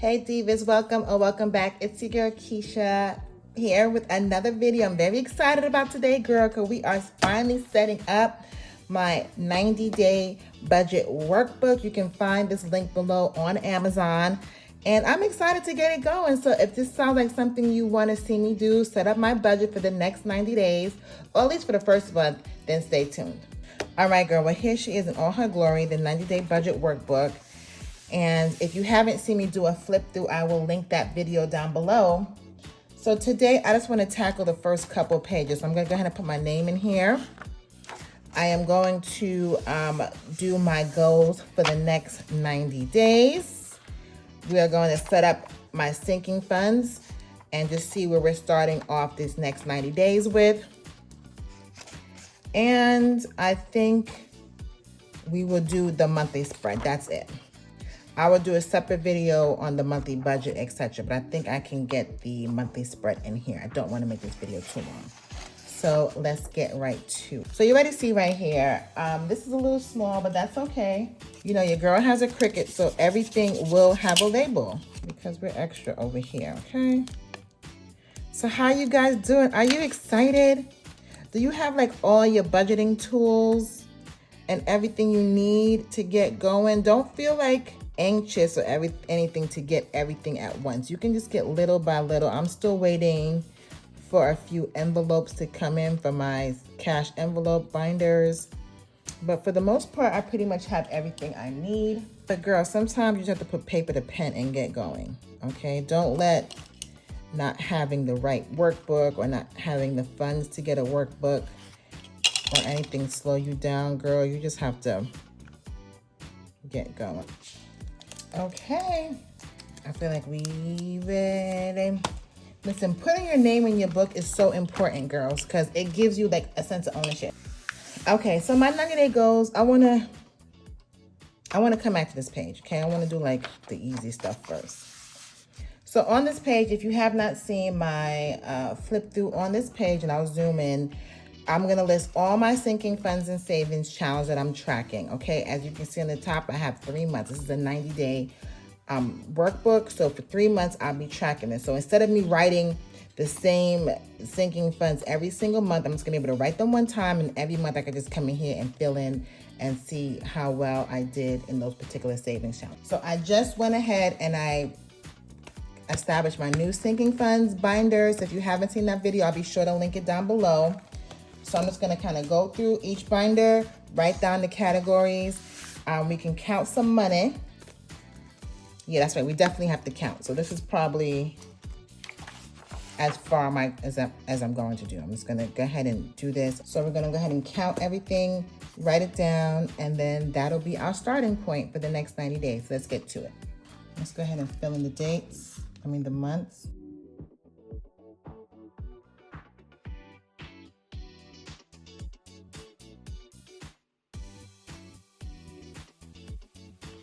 Hey Divas, welcome or welcome back. It's your girl Keisha here with another video. I'm very excited about today, girl, because we are finally setting up my 90-day budget workbook. You can find this link below on Amazon. And I'm excited to get it going. So if this sounds like something you want to see me do, set up my budget for the next 90 days, or at least for the first month, then stay tuned. All right, girl, well, here she is in all her glory, the 90-day budget workbook. And if you haven't seen me do a flip through, I will link that video down below. So today, I just want to tackle the first couple pages. I'm going to go ahead and put my name in here. I am going to do my goals for the next 90 days. We are going to set up my sinking funds and just see where we're starting off this next 90 days with. And I think we will do the monthly spread. That's it. I will do a separate video on the monthly budget, etc. But I think I can get the monthly spread in here. I don't want to make this video too long. So let's get right to it. So you already see right here, this is a little small, but that's okay. You know, your girl has a Cricut, so everything will have a label because we're extra over here, okay? So how you guys doing? Are you excited? Do you have like all your budgeting tools and everything you need to get going? Don't feel like anxious or anything to get everything at once. You can just get little by little. I'm still waiting for a few envelopes to come in for my cash envelope binders. But for the most part, I pretty much have everything I need. But girl, sometimes you just have to put paper to pen and get going, okay? Don't let not having the right workbook or not having the funds to get a workbook or anything slow you down, girl. You just have to get going. Okay, I feel like we ready. Listen, putting your name in your book is so important, girls, because it gives you like a sense of ownership. Okay, so my 90-day goals, I wanna come back to this page, okay? I wanna do like the easy stuff first. So on this page, if you have not seen my flip through on this page, and I'll zoom in, I'm gonna list all my sinking funds and savings challenge that I'm tracking, okay? As you can see on the top, I have 3 months. This is a 90-day workbook. So for 3 months, I'll be tracking this. So instead of me writing the same sinking funds every single month, I'm just gonna be able to write them one time, and every month I can just come in here and fill in and see how well I did in those particular savings challenges. So I just went ahead and I established my new sinking funds binders. If you haven't seen that video, I'll be sure to link it down below. So I'm just gonna kind of go through each binder, write down the categories. We can count some money. Yeah, that's right, we definitely have to count. So this is probably as far as I'm going to do. I'm just gonna go ahead and do this. So we're gonna go ahead and count everything, write it down, and then that'll be our starting point for the next 90 days. Let's get to it. Let's go ahead and fill in the dates, the months.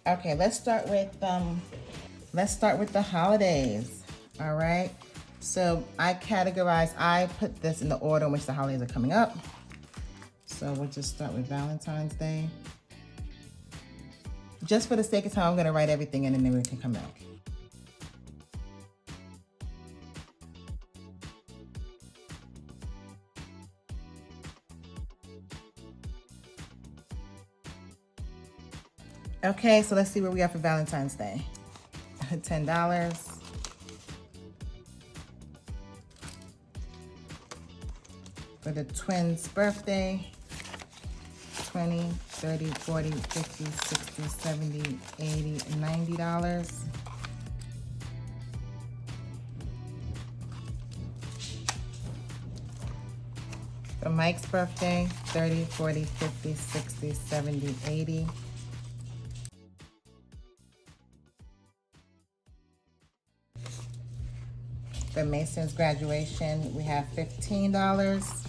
Okay, let's start with the holidays. All right. So I put this in the order in which the holidays are coming up. So we'll just start with Valentine's Day. Just for the sake of time, I'm gonna write everything in and then we can come back. Okay, so let's see where we are for Valentine's Day. $10. For the twins' birthday, 20, 30, 40, 50, 60, 70, 80, $90. For Mike's birthday, 30, 40, 50, 60, 70, 80. For Mason's graduation, we have $15.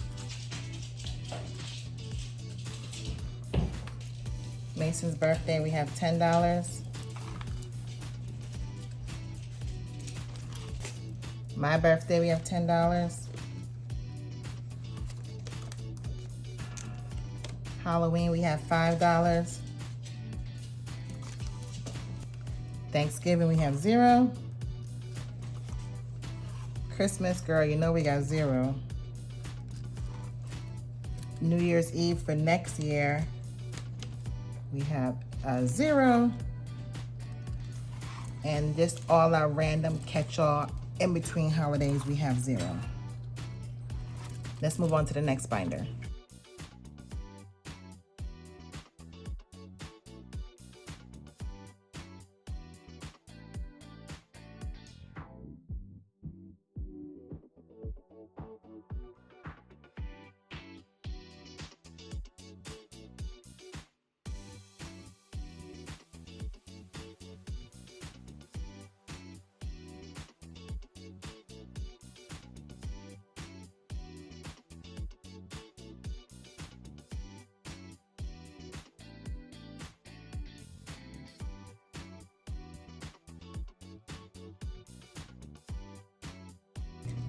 Mason's birthday, we have $10. My birthday, we have $10. Halloween, we have $5. Thanksgiving, we have 0. Christmas, girl, you know we got 0. New Year's Eve for next year, we have 0. And just all our random catch-all in between holidays, we have 0. Let's move on to the next binder.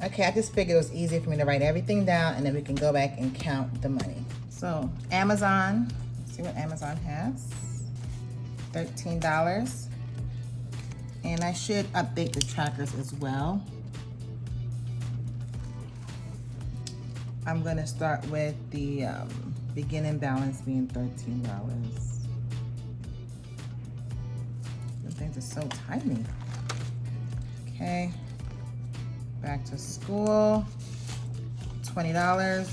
Okay, I just figured it was easier for me to write everything down and then we can go back and count the money. So Amazon, let's see what Amazon has. $13. And I should update the trackers as well. I'm gonna start with the beginning balance being $13. Those things are so tiny. Okay. Back to school, $20.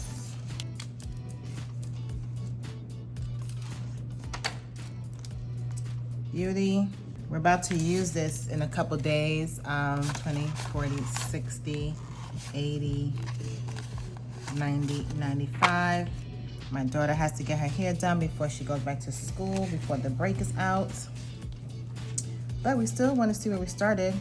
Beauty, we're about to use this in a couple days. 20, 40, 60, 80, 90, 95. My daughter has to get her hair done before she goes back to school, before the break is out. But we still want to see where we started.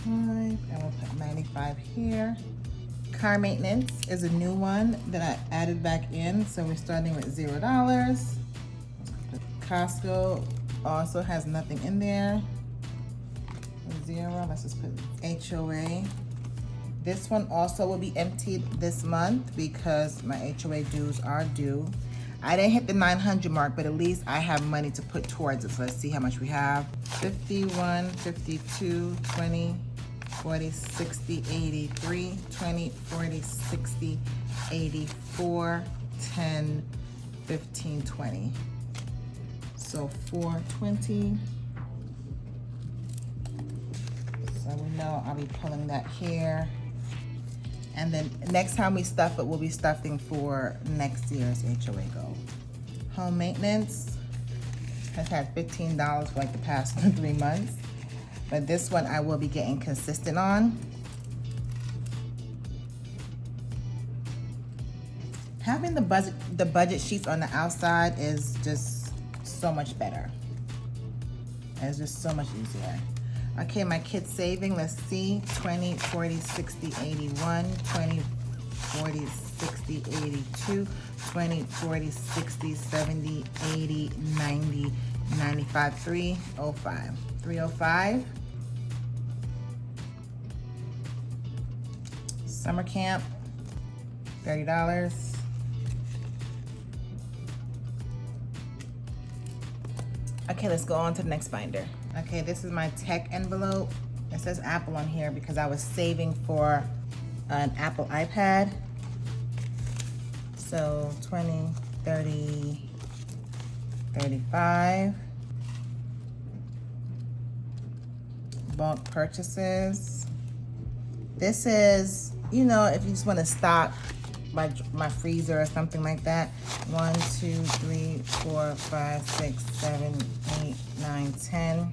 95, and we'll put 95 here. Car maintenance is a new one that I added back in, so we're starting with $0. Costco also has nothing in there. 0, let's just put HOA. This one also will be emptied this month because my HOA dues are due. I didn't hit the 900 mark, but at least I have money to put towards it. So let's see how much we have. 51, 52, 20, 40, 60, 83, 20, 40, 60, 84, 10, 15, 20. So 420. So we know I'll be pulling that here. And then next time we stuff it, we'll be stuffing for next year's HOA goal. Home maintenance has had $15 for like the past 3 months. But this one I will be getting consistent on. Having the budget sheets on the outside is just so much better. It's just so much easier. Okay, my kids saving, let's see, 20, 40, 60, 81, 20, 40, 60, 82, 20, 40, 60, 70, 80, 90, 95, 305. 305. Summer camp, $30. Okay, let's go on to the next binder. Okay, this is my tech envelope. It says Apple on here because I was saving for an Apple iPad. So 20, 30, 35. Bulk purchases. This is, you know, if you just want to stock my freezer or something like that. 1, 2, 3, 4, 5, 6, 7, 8, 9, 10.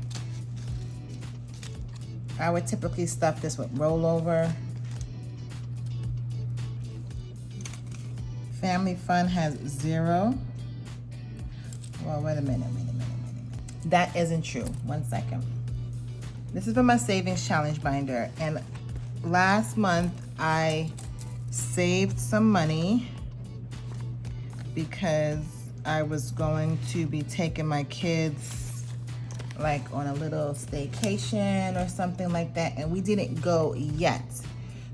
I would typically stuff this with rollover. Family Fun has 0. Well, wait a minute. That isn't true. 1 second. This is for my savings challenge binder. And last month I saved some money because I was going to be taking my kids like on a little staycation or something like that, and we didn't go yet.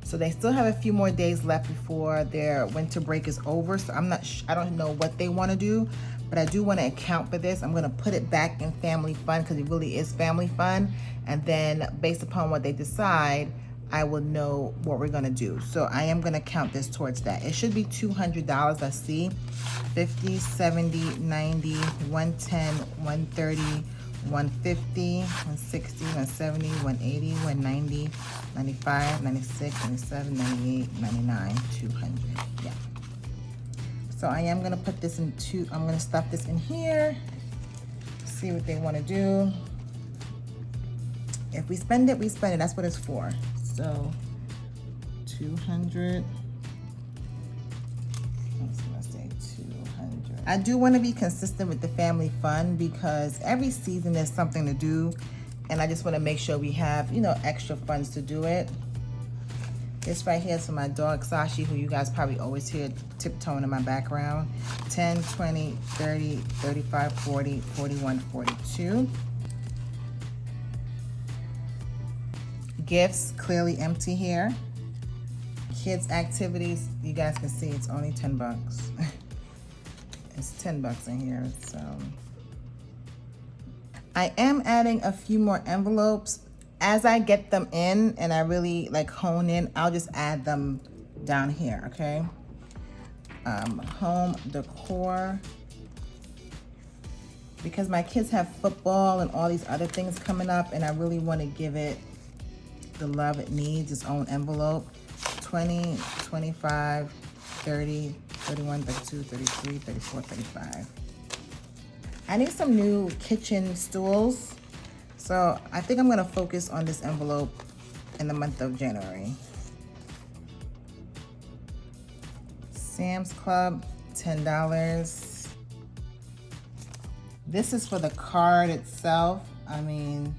So they still have a few more days left before their winter break is over. So I don't know what they want to do, but I do want to account for this. I'm going to put it back in family fun because it really is family fun. And then based upon what they decide, I will know what we're going to do. So I am going to count this towards that. It should be $200. Let's see. 50, 70, 90, 110, 130, 150, 160, 170, 180, 190, 95, 96, 97, 98, 99, 200. Yeah. So I am gonna put this into, I'm gonna stuff this in here, see what they wanna do. If we spend it, we spend it. That's what it's for. So 200. Let's say 200. I do want to be consistent with the family fun because every season there's something to do, and I just want to make sure we have, you know, extra funds to do it. This right here is for my dog Sashi, who you guys probably always hear tiptoeing in my background. 10, 20, 30, 35, 40, 41, 42. Gifts, clearly empty here. Kids activities, you guys can see it's only 10 bucks. It's 10 bucks in here, so. I am adding a few more envelopes. As I get them in and I really like hone in, I'll just add them down here, okay? Home decor. Because my kids have football and all these other things coming up, and I really want to give it the love it needs, its own envelope. 20, 25, 30, 31, 32, 33, 34, 35. I need some new kitchen stools. So I think I'm gonna focus on this envelope in the month of January. Sam's Club, $10. This is for the card itself. I mean,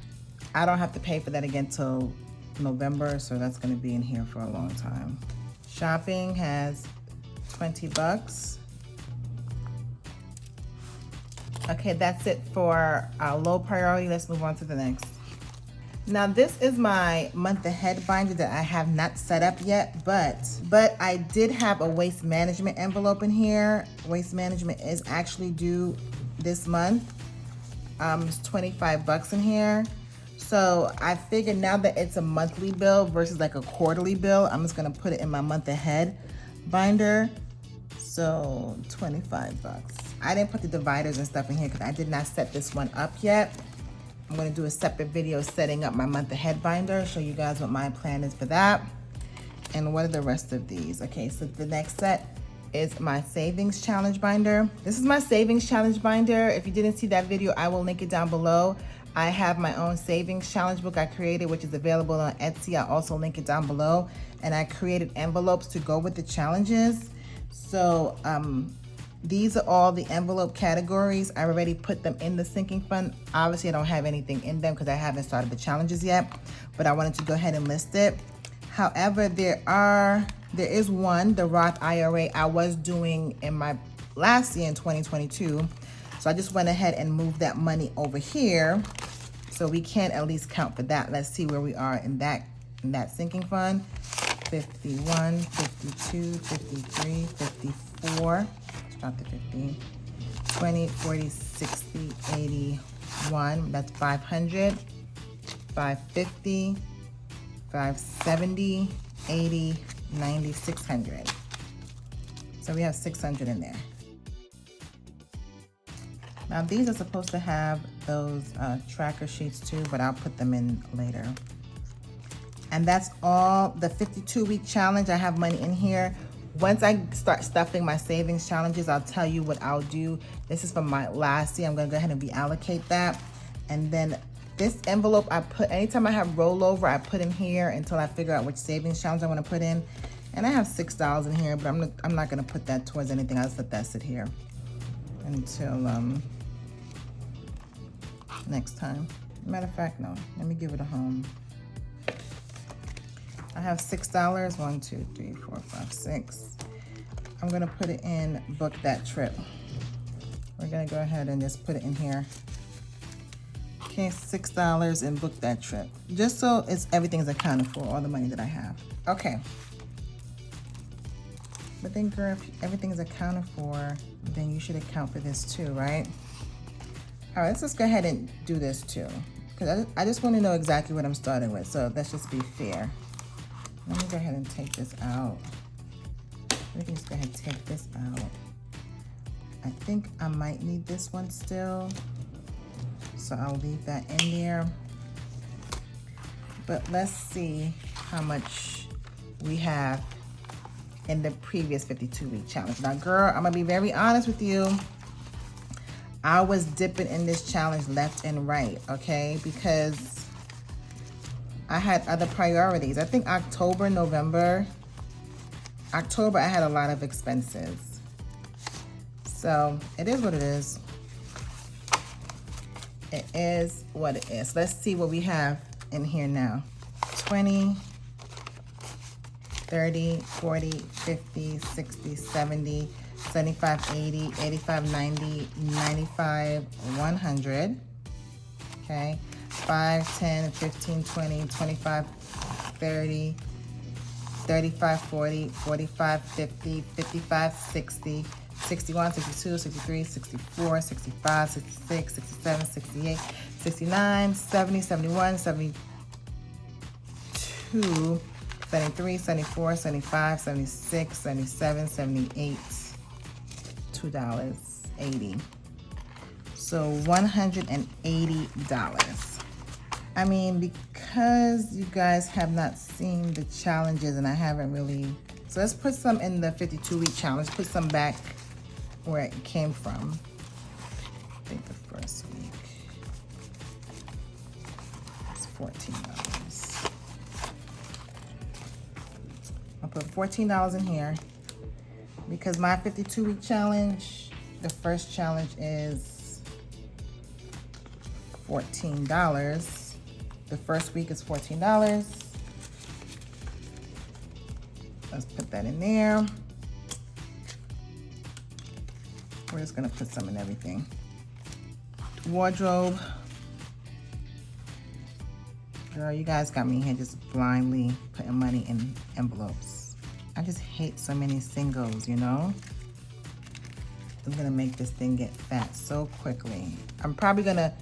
I don't have to pay for that again till November, so that's gonna be in here for a long time. Shopping has 20 bucks. Okay, that's it for our low priority. Let's move on to the next. Now this is my month ahead binder that I have not set up yet, but I did have a waste management envelope in here. Waste management is actually due this month. It's 25 bucks in here. So I figured now that it's a monthly bill versus like a quarterly bill, I'm just gonna put it in my month ahead binder. So 25 bucks. I didn't put the dividers and stuff in here because I did not set this one up yet. I'm gonna do a separate video setting up my month ahead binder, show you guys what my plan is for that. And what are the rest of these? Okay, so the next set is my savings challenge binder. This is my savings challenge binder. If you didn't see that video, I will link it down below. I have my own savings challenge book I created, which is available on Etsy. I'll also link it down below. And I created envelopes to go with the challenges. So these are all the envelope categories. I already put them in the sinking fund. Obviously, I don't have anything in them because I haven't started the challenges yet, but I wanted to go ahead and list it. However, there is one, the Roth IRA, I was doing in my last year in 2022. So I just went ahead and moved that money over here. So we can at least count for that. Let's see where we are in that sinking fund. 51, 52, 53, 54. Not the 50, 20, 40, 60, 81, that's 500, 550, 570, 80, 90, 600. So we have 600 in there. Now these are supposed to have those tracker sheets too, but I'll put them in later. And that's all the 52-week challenge. I have money in here. Once I start stuffing my savings challenges, I'll tell you what I'll do. This is from my last year. I'm gonna go ahead and reallocate that. And then this envelope I put, anytime I have rollover, I put in here until I figure out which savings challenge I wanna put in. And I have $6 in here, but I'm not gonna put that towards anything. I'll just let that sit here until next time. Matter of fact, no, let me give it a home. I have $6, 1, 2, 3, 4, 5, 6. I'm gonna put it in book that trip. We're gonna go ahead and just put it in here. Okay, $6 and book that trip. Just so everything's accounted for, all the money that I have. Okay. But then girl, if everything is accounted for, Then you should account for this too, right? All right, let's just go ahead and do this too, because I just want to know exactly what I'm starting with. So let's just be fair. Let me go ahead and take this out. We can just go ahead and take this out. I think I might need this one still, so I'll leave that in there. But let's see how much we have in the previous 52-week challenge. Now, girl, I'm gonna be very honest with you. I was dipping in this challenge left and right, okay? Because I had other priorities. I think October, November, October, I had a lot of expenses. So it is what it is. It is what it is. Let's see what we have in here now. 20, 30, 40, 50, 60, 70, 75, 80, 85, 90, 95, 100. Okay. 5, 10, 15, 20, 25, 30, 35, 40, 45, 50, 55, 60, 61, 62, 63, 64, 65, 66, 67, 68, 69, 70, 71, 72, 73, 74, 75, 76, 77, 78, $2.80. So $180. I mean, because you guys have not seen the challenges and I haven't really, so let's put some in the 52-week challenge, put some back where it came from. I think the first week it's $14. I'll put $14 in here because my 52-week challenge, the first challenge is $14. The first week is $14. Let's put that in there. We're just gonna put some in everything. Wardrobe. Girl, you guys got me here just blindly putting money in envelopes. I just hate so many singles, you know? I'm gonna make this thing get fat so quickly. I'm probably gonna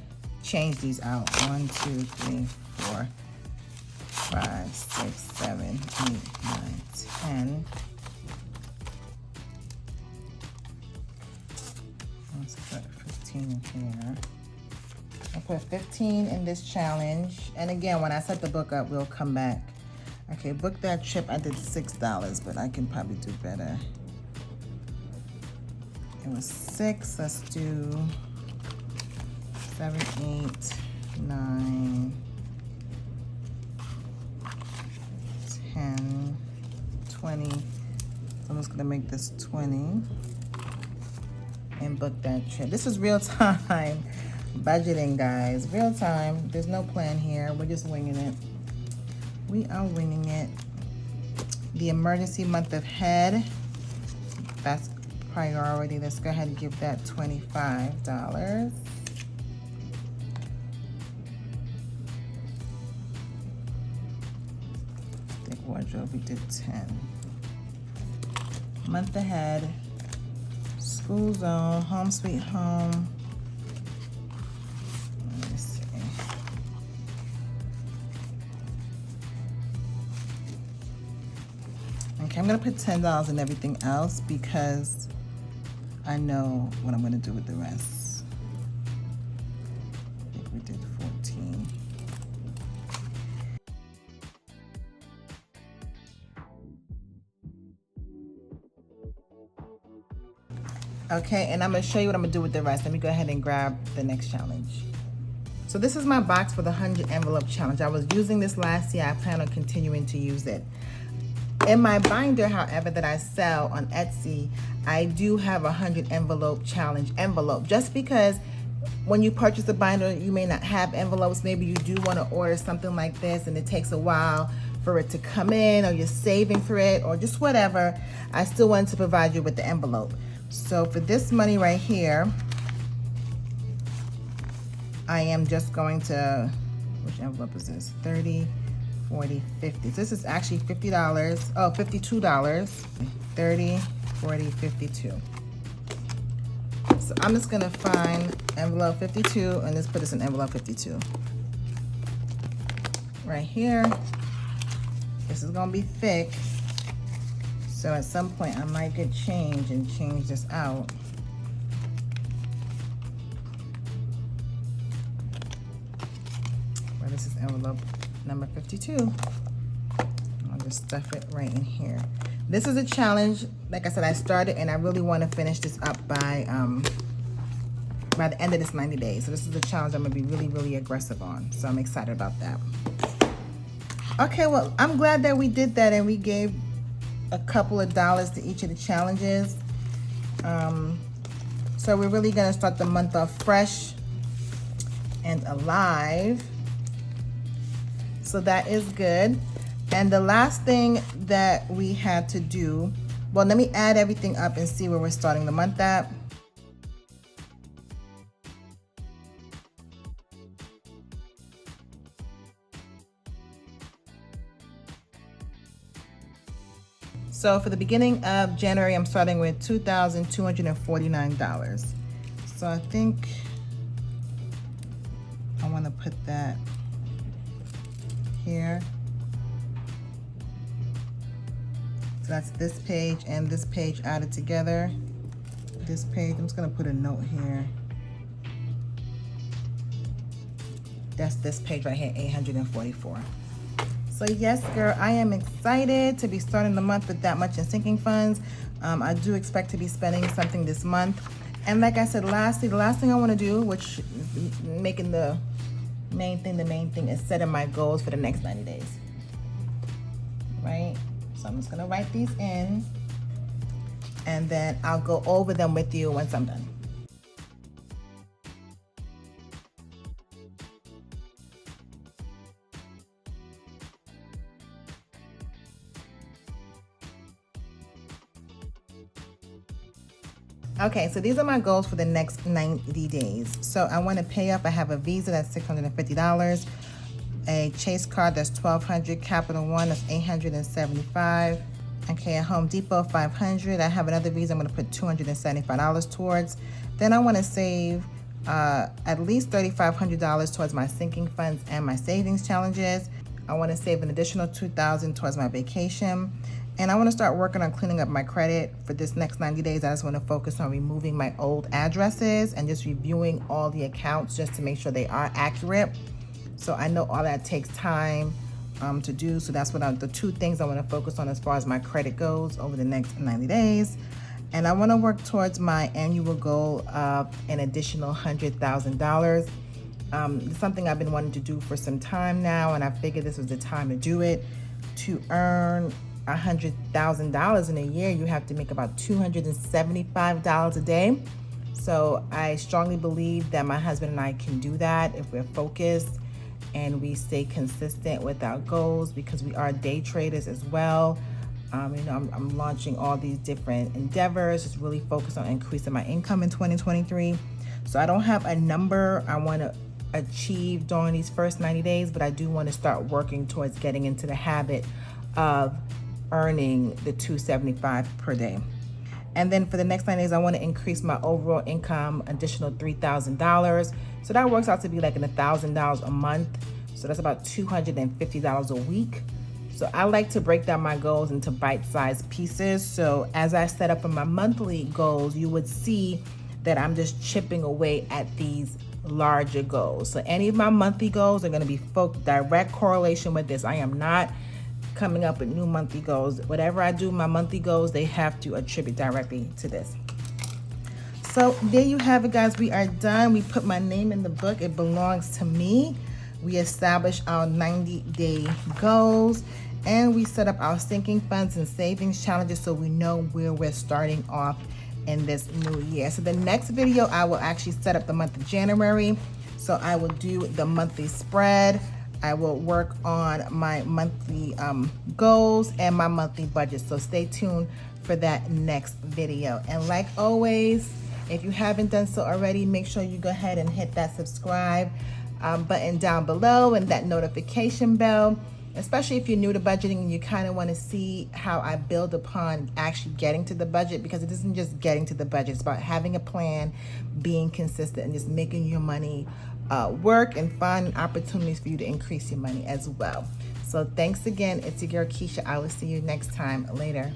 change these out. 1, 2, 3, 4, 5, 6, 7, 8, 9, 10. Let's put 15 in here. I'll put 15 in this challenge. And again, when I set the book up, we'll come back. Okay, book that trip. I did $6, but I can probably do better. It was 6. Let's do 7, 8, 9, 10, 20. So I'm just gonna make this 20 and book that trip. This is real time budgeting, guys. Real time. There's no plan here. We're just winging it. We are winging it. The emergency month ahead, that's priority. Let's go ahead and give that $25. Wardrobe, we did 10. Month ahead, school zone, home sweet home. Let me see. Okay, I'm gonna put $10 in everything else because I know what I'm gonna do with the rest. I think we did 14. Okay, and I'm gonna show you what I'm gonna do with the rest. Let me go ahead and grab the next challenge. So this is my box for the 100 envelope challenge. I was using this last year. I plan on continuing to use it. In my binder, however, that I sell on Etsy, I do have a 100 envelope challenge envelope. Just because when you purchase a binder, you may not have envelopes. Maybe you do wanna order something like this and it takes a while for it to come in, or you're saving for it, or just whatever. I still wanted to provide you with the envelope. So for this money right here, I am just going to, which envelope is this? 30, 40, 50. So this is actually $50, oh, $52. 30, 40, 52. So I'm just gonna find envelope 52 and just put this in envelope 52. Right here. This is gonna be thick. So at some point I might get change and change this out. Well, this is envelope number 52. I'll just stuff it right in here. This is a challenge. Like I said, I started and I really want to finish this up by the end of this 90 days. So this is a challenge I'm gonna be really, really aggressive on. So I'm excited about that. Okay, well, I'm glad that we did that and we gave a couple of dollars to each of the challenges. So we're really gonna start the month off fresh and alive. So that is good. And the last thing that we had to do, well, let me add everything up and see where we're starting the month at. So for the beginning of January, I'm starting with $2,249. So I think I want to put that here. So that's this page and this page added together. This page, I'm just gonna put a note here. That's this page right here, 844. So yes, girl, I am excited to be starting the month with that much in sinking funds. I do expect to be spending something this month. And like I said, lastly, the last thing I want to do, which is making the main thing is setting my goals for the next 90 days. Right? So I'm just going to write these in and then I'll go over them with you once I'm done. Okay, so these are my goals for the next 90 days. So I want to pay up. I have a Visa that's $650, a Chase card that's $1,200, Capital One that's $875. Okay, at Home Depot $500. I have another Visa I'm going to put $275 towards. Then I want to save at least $3,500 towards my sinking funds and my savings challenges. I want to save an additional $2,000 towards my vacation. And I want to start working on cleaning up my credit for this next 90 days. I just want to focus on removing my old addresses and just reviewing all the accounts just to make sure they are accurate. So I know all that takes time to do. So that's what the two things I want to focus on as far as my credit goes over the next 90 days. And I want to work towards my annual goal of an additional $100,000. It's something I've been wanting to do for some time now, and I figured this was the time to do it. To earn $100,000 in a year, you have to make about $275 a day. So I strongly believe that my husband and I can do that if we're focused and we stay consistent with our goals, because we are day traders as well. I'm launching all these different endeavors, just really focused on increasing my income in 2023. So I don't have a number I want to achieve during these first 90 days, but I do want to start working towards getting into the habit of earning the $275 per day. And then for the next 90 days, I want to increase my overall income, additional $3,000. So that works out to be like $1,000 a month. So that's about $250 a week. So I like to break down my goals into bite-sized pieces. So as I set up for my monthly goals, you would see that I'm just chipping away at these larger goals. So any of my monthly goals are going to be direct correlation with this. I am not coming up with new monthly goals. Whatever I do, my monthly goals, they have to attribute directly to this. So there you have it, guys. We are done. We put my name in the book. It belongs to me. We established our 90-day goals, and we set up our sinking funds and savings challenges so we know where we're starting off in this new year. So the next video, I will actually set up the month of January. So I will do the monthly spread. I will work on my monthly goals and my monthly budget. So stay tuned for that next video. And like always, if you haven't done so already, make sure you go ahead and hit that subscribe button down below and that notification bell. especially if you're new to budgeting and you kind of want to see how I build upon actually getting to the budget, because it isn't just getting to the budget. It's about having a plan, being consistent, and just making your money work and find opportunities for you to increase your money as well. So thanks again. It's your girl Keisha. I will see you next time. Later.